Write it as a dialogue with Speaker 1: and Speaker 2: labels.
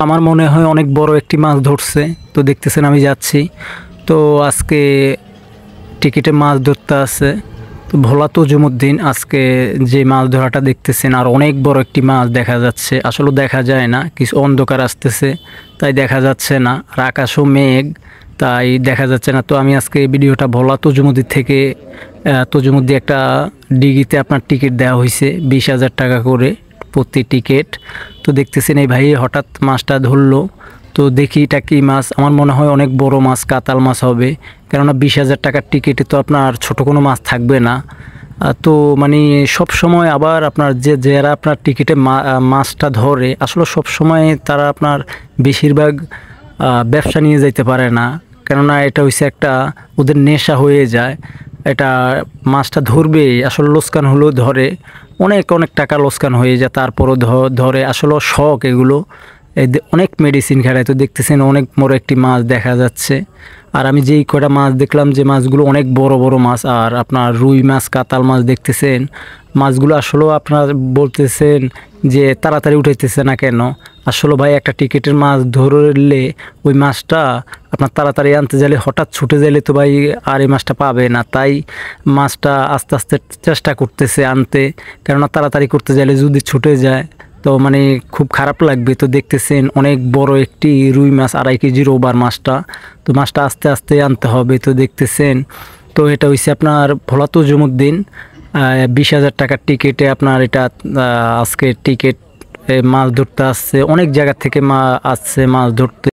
Speaker 1: আমার মনে হয় অনেক বড় একটি মাছ ধরছে। তো দেখতেছেন আমি যাচ্ছি। তো আজকে টিকিটে মাছ ধরতে আছে। তো ভোলা তজুমুদ্দিন আজকে যে মাছ ধরাটা দেখতেছেন আর অনেক বড় একটি মাছ দেখা যাচ্ছে। আসলে দেখা যায় না, কিছু অন্ধকার আসতেছে তাই দেখা যাচ্ছে না, আর আকাশও মেঘ তাই দেখা যাচ্ছে না। তো আমি আজকে ভিডিওটা ভোলা তজুমুদ্দিন থেকে তজুমুদ্দিন একটা ডিগিতে আপনার টিকিট দেওয়া হয়েছে 20,000 টাকা করে প্রতি টিকিট। তো দেখতেছেন এই ভাই হঠাৎ মাছটা ধরলো। তো দেখি এটা কী মাছ, আমার মনে হয় অনেক বড় মাছ, কাতাল মাছ হবে। কেননা 20,000 টাকার টিকিটে তো আপনার ছোট কোনো মাছ থাকবে না। তো মানে সব সময় আবার আপনার যারা আপনার টিকিটে মাছটা ধরে আসলে সব সময় তারা আপনার বেশিরভাগ ব্যবসা নিয়ে যাইতে পারে না। কেননা এটা হচ্ছে একটা ওদের নেশা হয়ে যায়। এটা মাছটা ধরবে আসলে লোকসান হলেও ধরে, অনেক অনেক টাকা লোকসান হয়ে যায়, তারপরও ধরে। আসলে শখ এগুলো। অনেক মেডিসিন খায়। তো দেখতেছেন অনেক বড় একটি মাছ দেখা যাচ্ছে। আর আমি যেই কটা মাছ দেখলাম যে মাছগুলো অনেক বড় বড় মাছ, আর আপনার রুই মাছ, কাতাল মাছ দেখতেছেন। মাছগুলো আসলেও আপনার বলতেছেন যে তাড়াতাড়ি উঠাইতেছে না কেন। আসলে ভাই একটা টিকিটের মাছ ধরলে ওই মাছটা আপনার তাড়াতাড়ি আনতে গেলে হঠাৎ ছুটে গেলে তো ভাই আর এই মাছটা পাবে না। তাই মাছটা আস্তে আস্তে চেষ্টা করতেছে আনতে, কেননা তাড়াতাড়ি করতে গেলে যদি ছুটে যায় তো মানে খুব খারাপ লাগবে। তো দেখতেছেন অনেক বড় একটি রুই মাছ, 2.5 কেজির ওভার মাছটা। তো মাছটা আস্তে আস্তে আনতে হবে। তো দেখতেছেন, তো এটা হচ্ছে আপনার ভোলা তজুমুদ্দিন 20,000 টাকার টিকিটে আপনার এটা আজকে টিকিট মাছ ধরতে আসছে, অনেক জায়গা থেকে আসছে মাছ ধরতে।